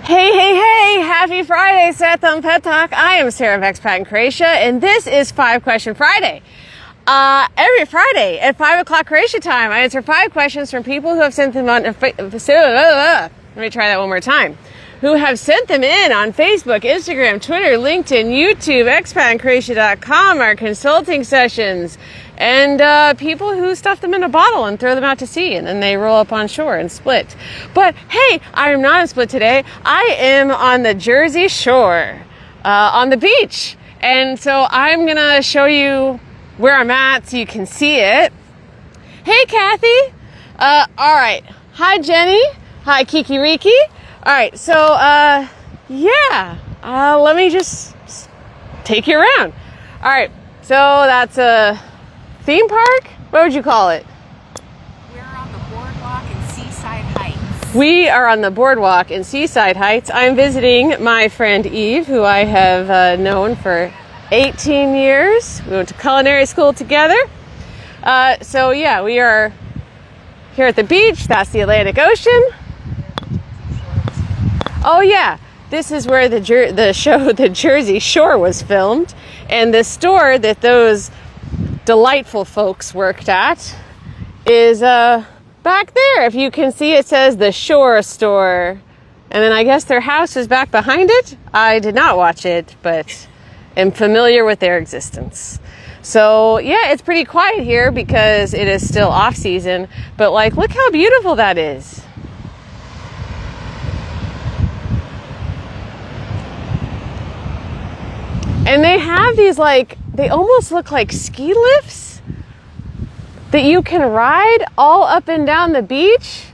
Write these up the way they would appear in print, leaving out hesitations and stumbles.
Hey, hey, hey! Happy Friday, Seth on Pet Talk. I am Sarah of Expat in Croatia, and this is 5 Question Friday. Every Friday at 5 o'clock Croatia time, I answer 5 questions from people who have sent them on... Let me try that one more time. Who have sent them in on Facebook, Instagram, Twitter, LinkedIn, YouTube, expatinCroatia.com, our consulting sessions, and people who stuff them in a bottle and throw them out to sea, and then they roll up on shore and split. But hey, I am not on split today. I am on the Jersey Shore, on the beach. And so I'm going to show you where I'm at so you can see it. Hey, Kathy. All right. Hi, Jenny. Hi, Kiki Riki. All right, so, let me just take you around. All right, so that's a theme park? What would you call it? We're on the boardwalk in Seaside Heights. We are on the boardwalk in Seaside Heights. I'm visiting my friend Eve, who I have known for 18 years. We went to culinary school together. We are here at the beach. That's the Atlantic Ocean. Oh yeah, this is where the Jersey Shore was filmed, and the store that those delightful folks worked at is back there. If you can see, it says the Shore Store, and then I guess their house is back behind it. I did not watch it, but am familiar with their existence. So yeah, it's pretty quiet here because it is still off season, but like, look how beautiful that is. And they have these, they almost look like ski lifts that you can ride all up and down the beach.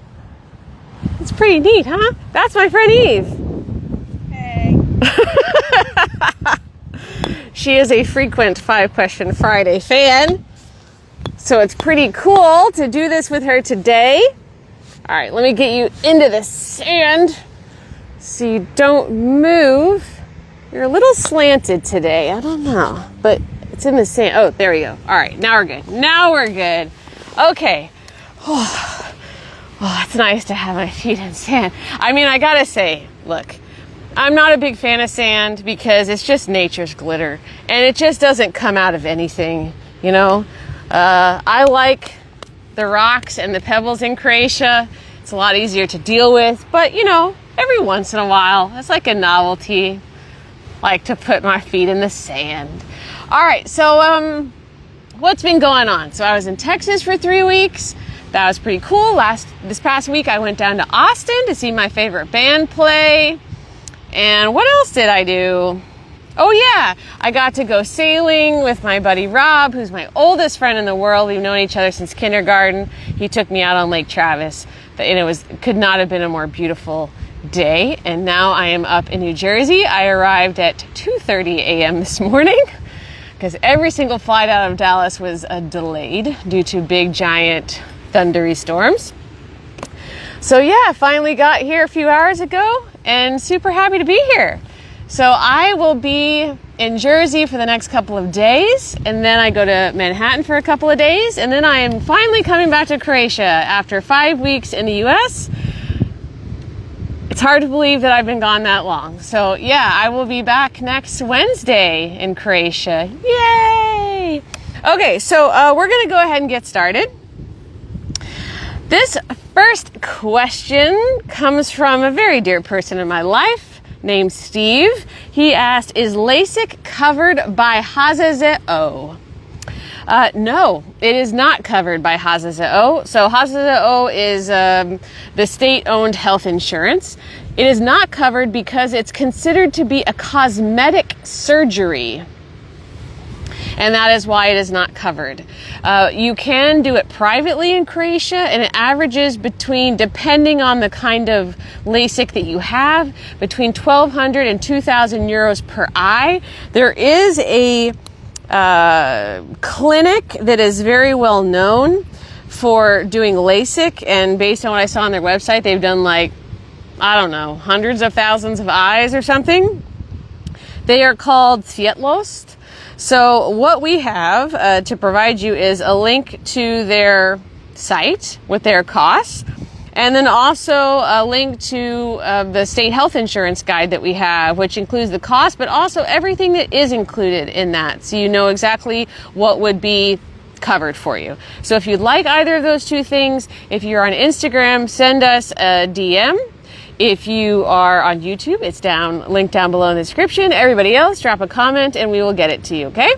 It's pretty neat, huh? That's my friend Eve. Hey. She is a frequent 5 Question Friday fan. So it's pretty cool to do this with her today. All right, let me get you into the sand so you don't move. You're a little slanted today. I don't know, but it's in the sand. Oh, there we go. All right, now we're good. Okay. Oh, it's nice to have my feet in sand. I mean, I gotta say, look, I'm not a big fan of sand because it's just nature's glitter, and it just doesn't come out of anything, you know? I like the rocks and the pebbles in Croatia. It's a lot easier to deal with, but, you know, every once in a while, it's like a novelty. Like to put my feet in the sand. All right, so what's been going on? So I was in Texas for 3 weeks. That was pretty cool. This past week I went down to Austin to see my favorite band play. And what else did I do? Oh yeah, I got to go sailing with my buddy Rob, who's my oldest friend in the world. We've known each other since kindergarten. He took me out on Lake Travis, and it could not have been a more beautiful day. And now I am up in New Jersey. I arrived at 2:30 a.m. this morning because every single flight out of Dallas was delayed due to big, giant, thundery storms. So yeah, I finally got here a few hours ago and super happy to be here. So I will be in Jersey for the next couple of days, and then I go to Manhattan for a couple of days, and then I am finally coming back to Croatia after 5 weeks in the U.S. It's hard to believe that I've been gone that long. So yeah, I will be back next Wednesday in Croatia. Yay! Okay, so we're going to go ahead and get started. This first question comes from a very dear person in my life named Steve. He asked, is LASIK covered by HZZO? No, it is not covered by HZZO. So HZZO is the state-owned health insurance. It is not covered because it's considered to be a cosmetic surgery. And that is why it is not covered. You can do it privately in Croatia, and it averages between, depending on the kind of LASIK that you have, between 1,200 and 2,000 euros per eye. There is a clinic that is very well known for doing LASIK, and based on what I saw on their website, they've done hundreds of thousands of eyes or something. They are called Svetlost. So what we have to provide you is a link to their site with their costs. And then also a link to the state health insurance guide that we have, which includes the cost, but also everything that is included in that. So you know exactly what would be covered for you. So if you'd like either of those two things, if you're on Instagram, send us a DM. If you are on YouTube, it's linked down below in the description. Everybody else, drop a comment and we will get it to you, okay?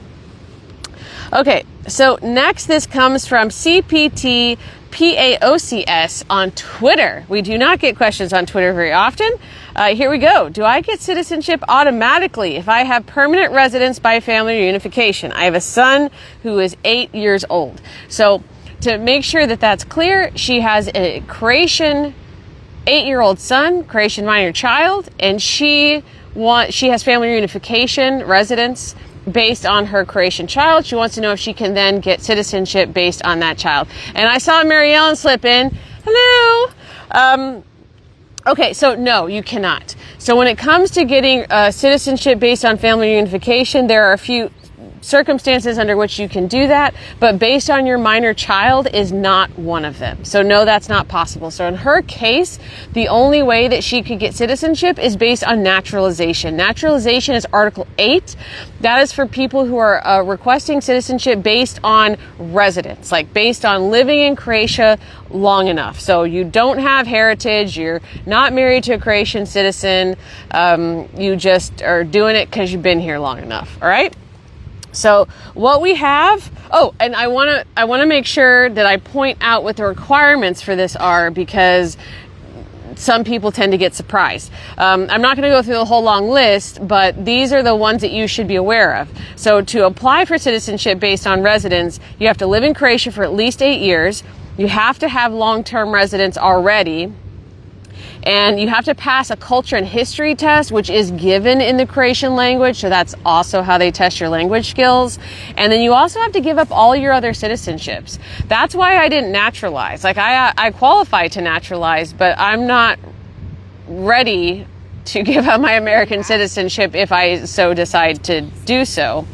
Okay, so next this comes from CPTPAOCS on Twitter. We do not get questions on Twitter very often. Here we go. Do I get citizenship automatically if I have permanent residence by family reunification? I have a son who is 8 years old. So to make sure that that's clear, she has a Croatian 8-year-old son, Croatian minor child, and she has family reunification residence based on her Croatian child. She wants to know if she can then get citizenship based on that child. And I saw Mary Ellen slip in. Hello. Okay, so no, you cannot. So when it comes to getting citizenship based on family reunification, there are a few circumstances under which you can do that, but based on your minor child is not one of them. So no, that's not possible. So in her case, the only way that she could get citizenship is based on naturalization. Naturalization is Article 8. That is for people who are requesting citizenship based on residence, like based on living in Croatia long enough. So you don't have heritage, you're not married to a Croatian citizen, you just are doing it because you've been here long enough, all right? So what we have, and I want to make sure that I point out what the requirements for this are, because some people tend to get surprised. I'm not going to go through the whole long list, but these are the ones that you should be aware of. So to apply for citizenship based on residence, you have to live in Croatia for at least 8 years. You have to have long-term residence already. And you have to pass a culture and history test, which is given in the Croatian language. So that's also how they test your language skills. And then you also have to give up all your other citizenships. That's why I didn't naturalize. Like I qualify to naturalize, but I'm not ready to give up my American citizenship if I so decide to do so.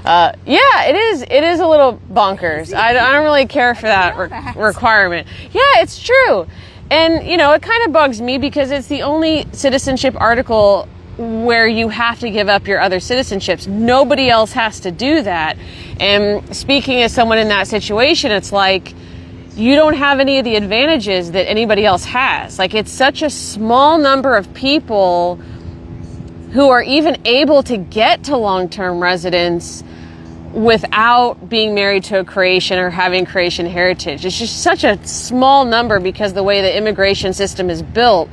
Yeah, it is a little bonkers. I don't really care for that requirement. Yeah, it's true. And, you know, it kind of bugs me because it's the only citizenship article where you have to give up your other citizenships. Nobody else has to do that. And speaking as someone in that situation, it's like you don't have any of the advantages that anybody else has. Like, it's such a small number of people who are even able to get to long-term residence without being married to a Croatian or having Croatian heritage. It's just such a small number because the way the immigration system is built.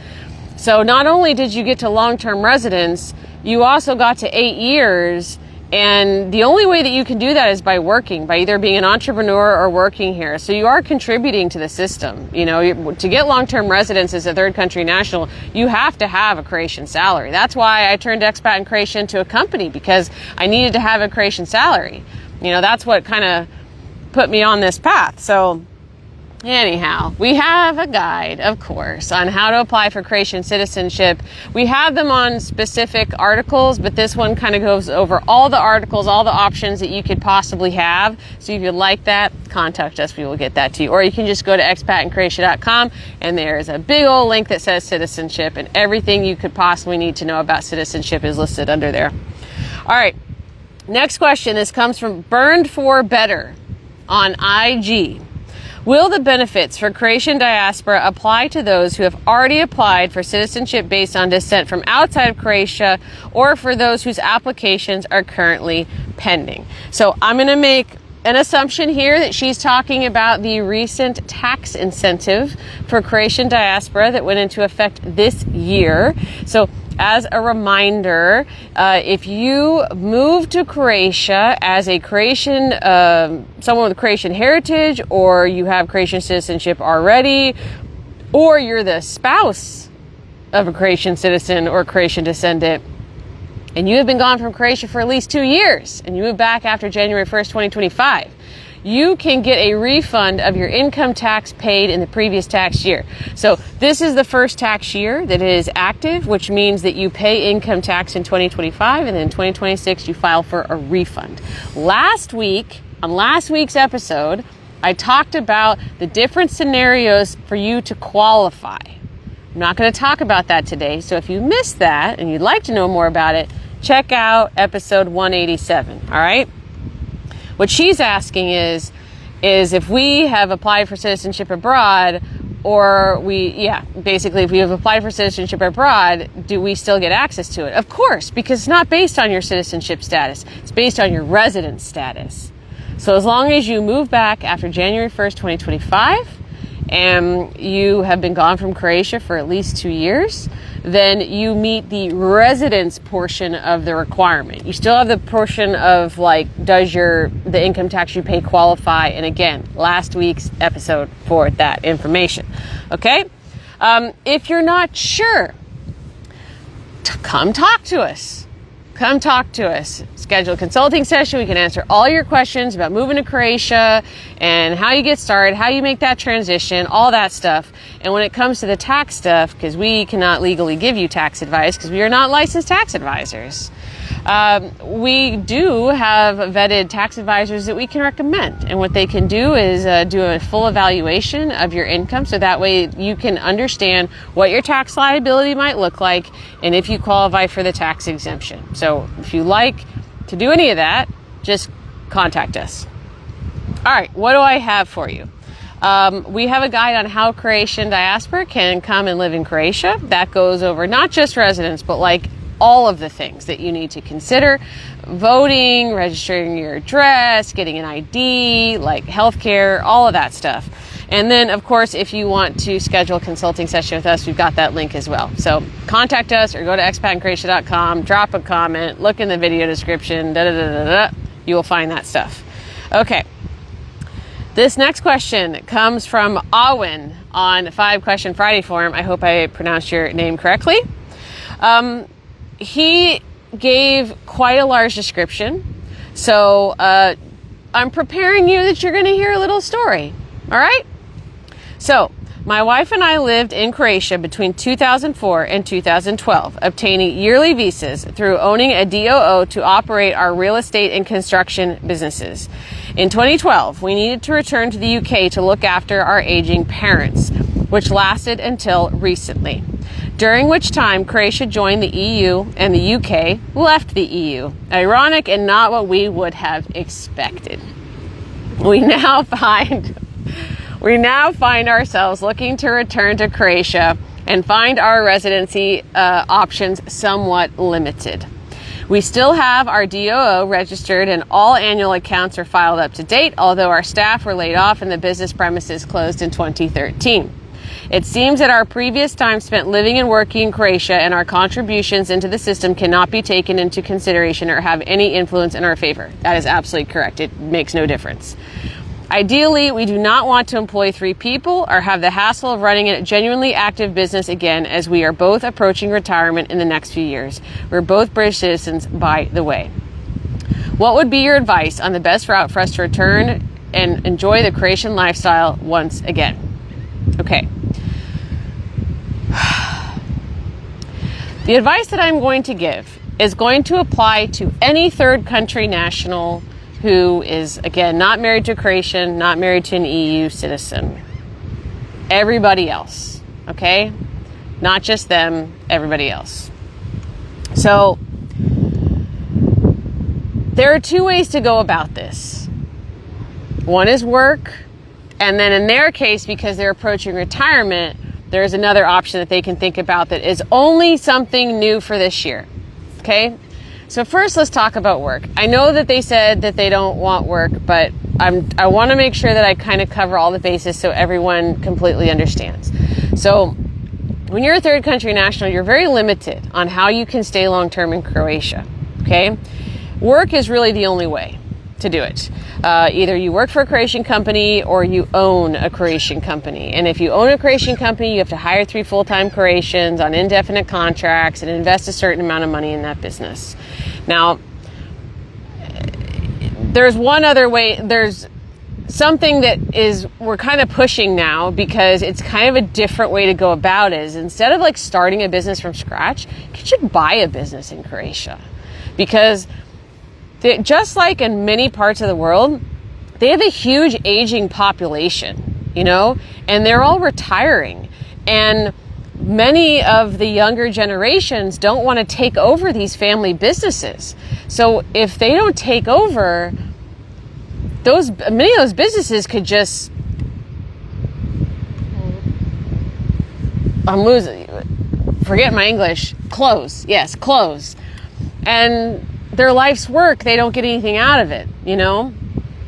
So not only did you get to long-term residence, you also got to 8 years. And the only way that you can do that is by working, by either being an entrepreneur or working here. So you are contributing to the system. You know, to get long-term residence as a third country national, you have to have a Croatian salary. That's why I turned Expat and Croatia into a company, because I needed to have a Croatian salary. You know, that's what kind of put me on this path. So anyhow, we have a guide, of course, on how to apply for Croatian citizenship. We have them on specific articles, but this one kind of goes over all the articles, all the options that you could possibly have. So if you'd like that, contact us. We will get that to you. Or you can just go to expatandcroatia.com, and there's a big old link that says citizenship, and everything you could possibly need to know about citizenship is listed under there. All right. Next question. This comes from Burned for Better on IG. Will the benefits for Croatian diaspora apply to those who have already applied for citizenship based on descent from outside of Croatia, or for those whose applications are currently pending? So I'm going to make an assumption here that she's talking about the recent tax incentive for Croatian diaspora that went into effect this year. So as a reminder, if you move to Croatia as a Croatian, someone with Croatian heritage, or you have Croatian citizenship already, or you're the spouse of a Croatian citizen or Croatian descendant, and you have been gone from Croatia for at least 2 years, and you move back after January 1st, 2025, you can get a refund of your income tax paid in the previous tax year. So this is the first tax year that is active, which means that you pay income tax in 2025, and then in 2026 you file for a refund. Last week, on last week's episode, I talked about the different scenarios for you to qualify. I'm not going to talk about that today. So if you missed that and you'd like to know more about it, check out episode 187. All right. What she's asking is if we have applied for citizenship abroad, or basically if we have applied for citizenship abroad, do we still get access to it? Of course, because it's not based on your citizenship status. It's based on your residence status. So as long as you move back after January 1st, 2025, and you have been gone from Croatia for at least 2 years, then you meet the residence portion of the requirement. You still have the portion of does the income tax you pay qualify? And again, last week's episode for that information. Okay? If you're not sure, come talk to us. Come talk to us. Schedule a consulting session. We can answer all your questions about moving to Croatia and how you get started, how you make that transition, all that stuff. And when it comes to the tax stuff, because we cannot legally give you tax advice because we are not licensed tax advisors, we do have vetted tax advisors that we can recommend. And what they can do is do a full evaluation of your income, so that way you can understand what your tax liability might look like and if you qualify for the tax exemption. So if you like to do any of that, just contact us. All right, what do I have for you? We have a guide on how Croatian diaspora can come and live in Croatia. That goes over not just residents, but all of the things that you need to consider: voting, registering your address, getting an ID, healthcare, all of that stuff. And then, of course, if you want to schedule a consulting session with us, we've got that link as well. So contact us or go to expatinCroatia.com, drop a comment, look in the video description, you will find that stuff. Okay. This next question comes from Awin on 5 Question Friday forum. I hope I pronounced your name correctly. He gave quite a large description, so I'm preparing you that you're going to hear a little story. All right? So, my wife and I lived in Croatia between 2004 and 2012, obtaining yearly visas through owning a DOO to operate our real estate and construction businesses. In 2012, we needed to return to the UK to look after our aging parents, which lasted until recently, during which time Croatia joined the EU and the UK left the EU. Ironic and not what we would have expected. We now find ourselves looking to return to Croatia and find our residency options somewhat limited. We still have our DOO registered and all annual accounts are filed up to date, although our staff were laid off and the business premises closed in 2013. It seems that our previous time spent living and working in Croatia and our contributions into the system cannot be taken into consideration or have any influence in our favor. That is absolutely correct. It makes no difference. Ideally, we do not want to employ 3 people or have the hassle of running a genuinely active business again, as we are both approaching retirement in the next few years. We're both British citizens, by the way. What would be your advice on the best route for us to return and enjoy the Croatian lifestyle once again? Okay. The advice that I'm going to give is going to apply to any third country national who is, again, not married to a Croatian, not married to an EU citizen. Everybody else, okay? Not just them, everybody else. So, there are 2 ways to go about this. One is work, and then in their case, because they're approaching retirement, there's another option that they can think about that is only something new for this year, okay? So first, let's talk about work. I know that they said that they don't want work, but I want to make sure that I kind of cover all the bases so everyone completely understands. So when you're a third country national, you're very limited on how you can stay long-term in Croatia, okay? Work is really the only way to do it. Either you work for a Croatian company or you own a Croatian company. And if you own a Croatian company, you have to hire 3 full-time Croatians on indefinite contracts and invest a certain amount of money in that business. Now, there's one other way. There's something that we're kind of pushing now because it's kind of a different way to go about it. Is instead of starting a business from scratch, you should buy a business in Croatia. Because just like in many parts of the world, they have a huge aging population, you know, and they're all retiring. And many of the younger generations don't want to take over these family businesses. So if they don't take over, many of those businesses could just, forget my English, close. Yes, close. And their life's work, they don't get anything out of it, you know?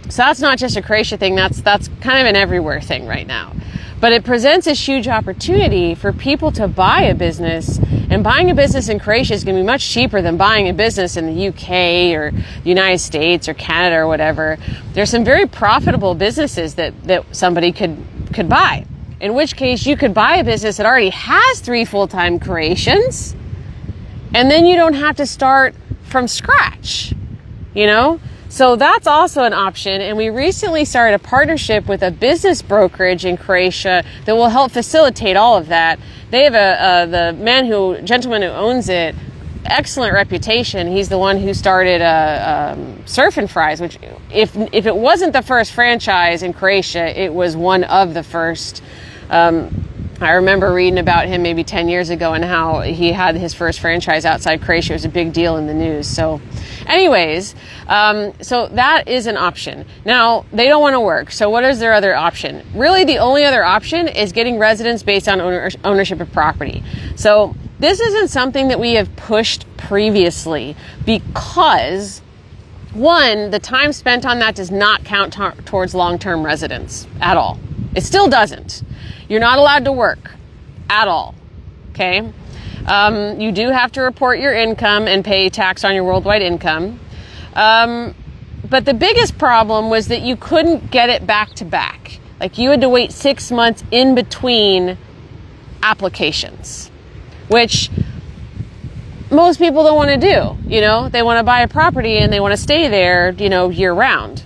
So that's not just a Croatia thing, that's kind of an everywhere thing right now. But it presents a huge opportunity for people to buy a business, and buying a business in Croatia is going to be much cheaper than buying a business in the UK or the United States or Canada or whatever. There's some very profitable businesses that somebody could buy. In which case you could buy a business that already has 3 full-time Croatians, and then you don't have to start from scratch, you know? So that's also an option. And we recently started a partnership with a business brokerage in Croatia that will help facilitate all of that. They have the gentleman who owns it, excellent reputation. He's the one who started Surf and Fries, which if it wasn't the first franchise in Croatia, it was one of the first. I remember reading about him maybe 10 years ago and how he had his first franchise outside Croatia. It was a big deal in the news. So anyways, so that is an option. Now, they don't want to work. So what is their other option? Really, the only other option is getting residence based on ownership of property. So this isn't something that we have pushed previously because, one, the time spent on that does not count towards long-term residence at all. It still doesn't. You're not allowed to work at all, okay? You do have to report your income and pay tax on your worldwide income. But the biggest problem was that you couldn't get it back to back. Like, you had to wait 6 months in between applications, which most people don't want to do, you know? They want to buy a property and they want to stay there, you know, year round.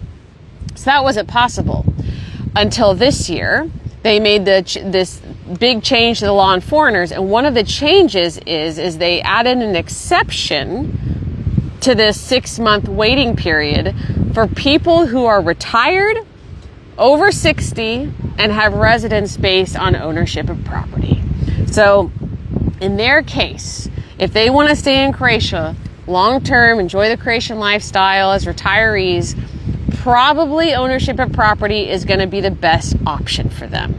So that wasn't possible until this year. They made this big change to the law on foreigners, and one of the changes is they added an exception to this 6-month waiting period for people who are retired, over 60, and have residence based on ownership of property. So in their case, if they want to stay in Croatia long term, enjoy the Croatian lifestyle as retirees, probably ownership of property is going to be the best option for them.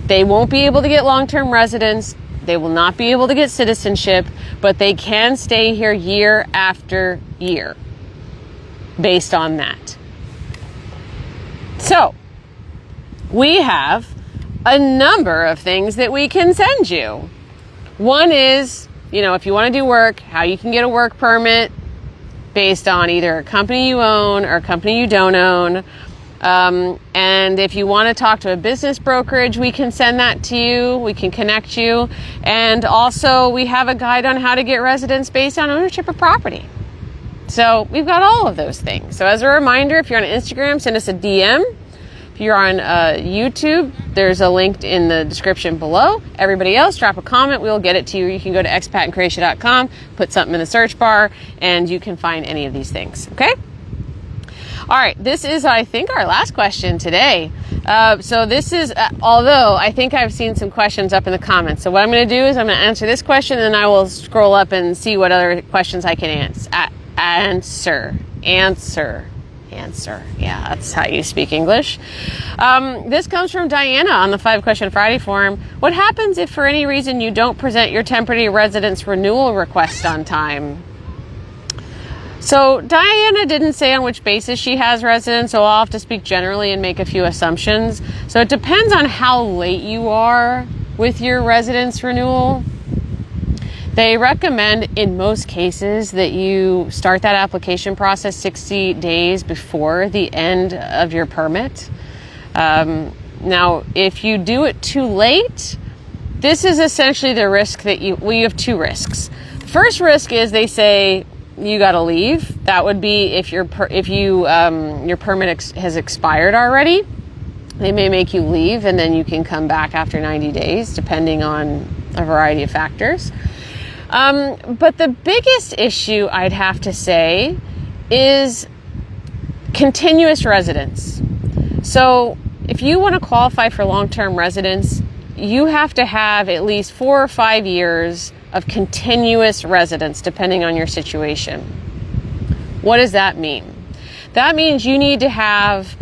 They won't be able to get long-term residence. They will not be able to get citizenship, but they can stay here year after year based on that. So we have a number of things that we can send you. One is, you know, if you want to do work, how you can get a work permit based on either a company you own or a company you don't own. And if you want to talk to a business brokerage, we can send that to you. We can connect you. And also we have a guide on how to get residence based on ownership of property. So we've got all of those things. So as a reminder, if you're on Instagram, send us a DM. If you're on YouTube, there's a link in the description below. Everybody else, drop a comment. We'll get it to you. You can go to expatinCroatia.com, put something in the search bar, and you can find any of these things. Okay? All right. This is, I think, our last question today. So this is, although I think I've seen some questions up in the comments. So what I'm going to do is I'm going to answer this question, and then I will scroll up and see what other questions I can answer. Yeah, that's how you speak English. This comes from Diana on the 5 Question Friday forum. What happens if for any reason you don't present your temporary residence renewal request on time? So Diana didn't say on which basis she has residence, so I'll have to speak generally and make a few assumptions. So it depends on how late you are with your residence renewal. They recommend in most cases that you start that application process 60 days before the end of your permit. Now, if you do it too late, this is essentially the risk that you have 2 risks. First risk is they say you got to leave. That would be if your permit has expired already. They may make you leave and then you can come back after 90 days, depending on a variety of factors. But the biggest issue I'd have to say is continuous residence. So if you want to qualify for long-term residence, you have to have at least 4 or 5 years of continuous residence, depending on your situation. What does that mean? That means you need to have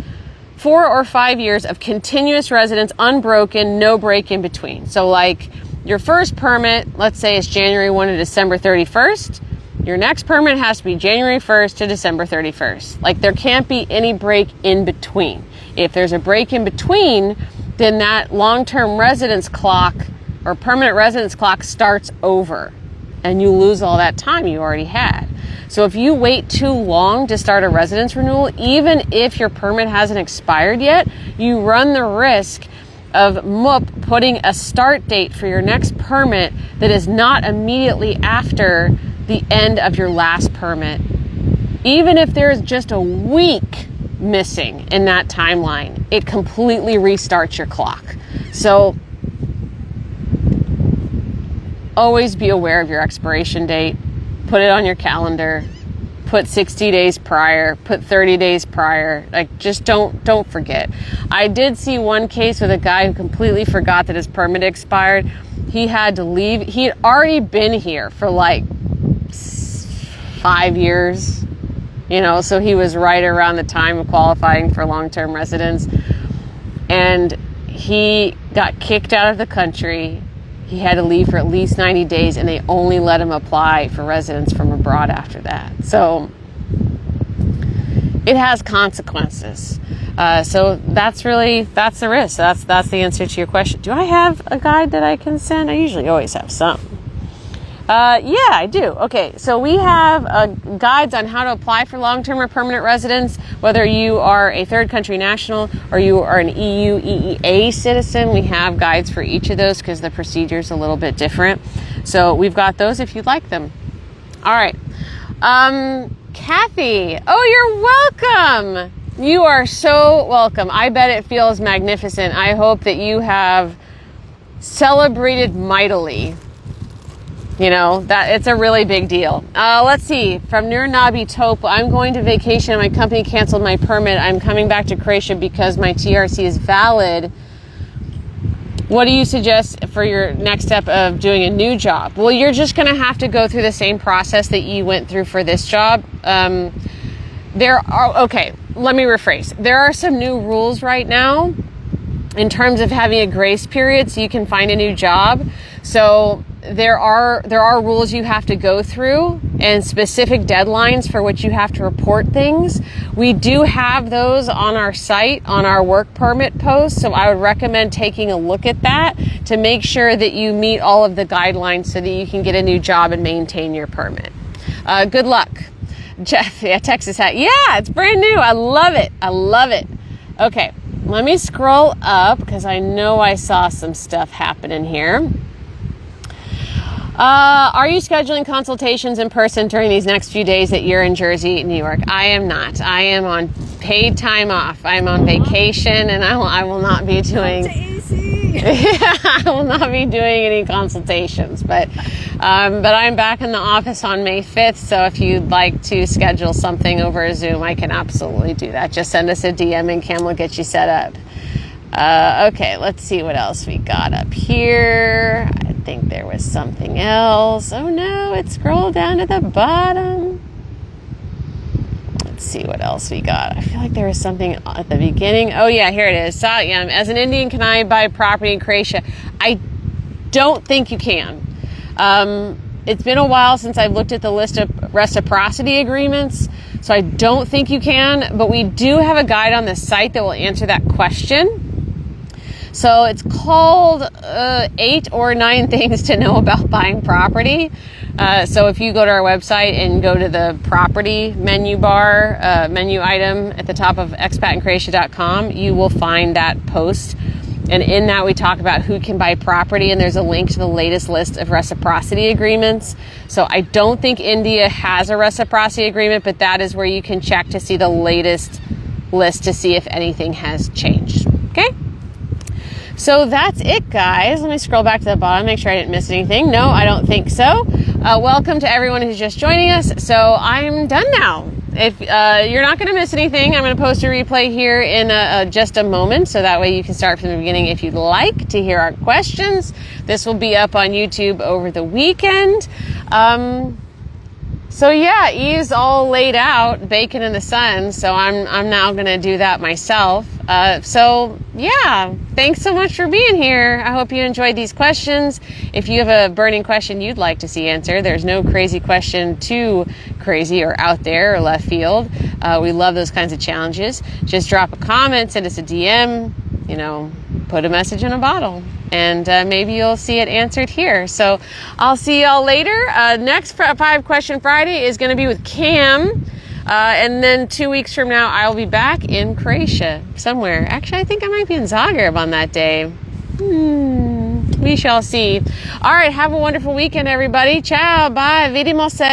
4 or 5 years of continuous residence, unbroken, no break in between. So like your first permit, let's say it's January 1 to December 31st. Your next permit has to be January 1st to December 31st. Like there can't be any break in between. If there's a break in between, then that long-term residence clock or permanent residence clock starts over and you lose all that time you already had. So if you wait too long to start a residence renewal, even if your permit hasn't expired yet, you run the risk of MUP putting a start date for your next permit that is not immediately after the end of your last permit. Even if there's just a week missing in that timeline, it completely restarts your clock. So always be aware of your expiration date. Put it on your calendar. Put 60 days prior, put 30 days prior. Like just don't forget. I did see one case with a guy who completely forgot that his permit expired. He had to leave. He had already been here for like 5 years, you know, so he was right around the time of qualifying for long-term residence. And he got kicked out of the country. He had to leave for at least 90 days, and they only let him apply for residence from abroad after that. So it has consequences. So that's the risk. That's the answer to your question. Do I have a guide that I can send? I usually always have some. Yeah, I do. Okay, so we have guides on how to apply for long-term or permanent residence, whether you are a third country national or you are an EU, EEA citizen. We have guides for each of those because the procedure is a little bit different. So we've got those if you'd like them. All right. Kathy, oh, you're welcome. You are so welcome. I bet it feels magnificent. I hope that you have celebrated mightily. You know, that it's a really big deal. Let's see. From Nurnabi Tope, I'm going to vacation and my company canceled my permit. I'm coming back to Croatia because my TRC is valid. What do you suggest for your next step of doing a new job? Well, you're just going to have to go through the same process that you went through for this job. Okay, let me rephrase. There are some new rules right now in terms of having a grace period so you can find a new job. So there are rules you have to go through and specific deadlines for which you have to report things. We do have those on our site, on our work permit post. So I would recommend taking a look at that to make sure that you meet all of the guidelines so that you can get a new job and maintain your permit. Good luck. Jeff, yeah, Texas hat. Yeah, it's brand new. I love it. I love it. Okay, let me scroll up because I know I saw some stuff happening here. Are you scheduling consultations in person during these next few days that you're in Jersey, New York? I am not. I am on paid time off. I'm on vacation, and I will not be doing. I will not be doing any consultations. But I'm back in the office on May 5th. So if you'd like to schedule something over Zoom, I can absolutely do that. Just send us a DM, and Cam will get you set up. Okay, let's see what else we got up here. I think there was something else. Oh no, it scrolled down to the bottom. Let's see what else we got. I feel like there was something at the beginning. Oh yeah, here it is. Satyam, as an Indian, can I buy property in Croatia? I don't think you can. It's been a while since I've looked at the list of reciprocity agreements, so I don't think you can, but we do have a guide on the site that will answer that question. So it's called 8 or 9 things to know about buying property. So if you go to our website and go to the property menu bar, menu item at the top of expatandcroatia.com, you will find that post. And in that we talk about who can buy property, and there's a link to the latest list of reciprocity agreements. So I don't think India has a reciprocity agreement, but that is where you can check to see the latest list to see if anything has changed. Okay? So that's it, guys. Let me scroll back to the bottom, make sure I didn't miss anything. No, I don't think so. Welcome to everyone who's just joining us. So I'm done now. if you're not going to miss anything, I'm going to post a replay here in just a moment, so that way you can start from the beginning if you'd like to hear our questions. This will be up on YouTube over the weekend. So yeah, Eve's all laid out, baking in the sun, so I'm now going to do that myself. So yeah, thanks so much for being here. I hope you enjoyed these questions. If you have a burning question you'd like to see answered, there's no crazy question too crazy or out there or left field. We love those kinds of challenges. Just drop a comment, send us a DM, put a message in a bottle, and maybe you'll see it answered here. So I'll see y'all later. Next 5 Question Friday is going to be with Cam. And then 2 weeks from now, I'll be back in Croatia somewhere. Actually, I think I might be in Zagreb on that day. We shall see. All right. Have a wonderful weekend, everybody. Ciao. Bye. Vidimo se.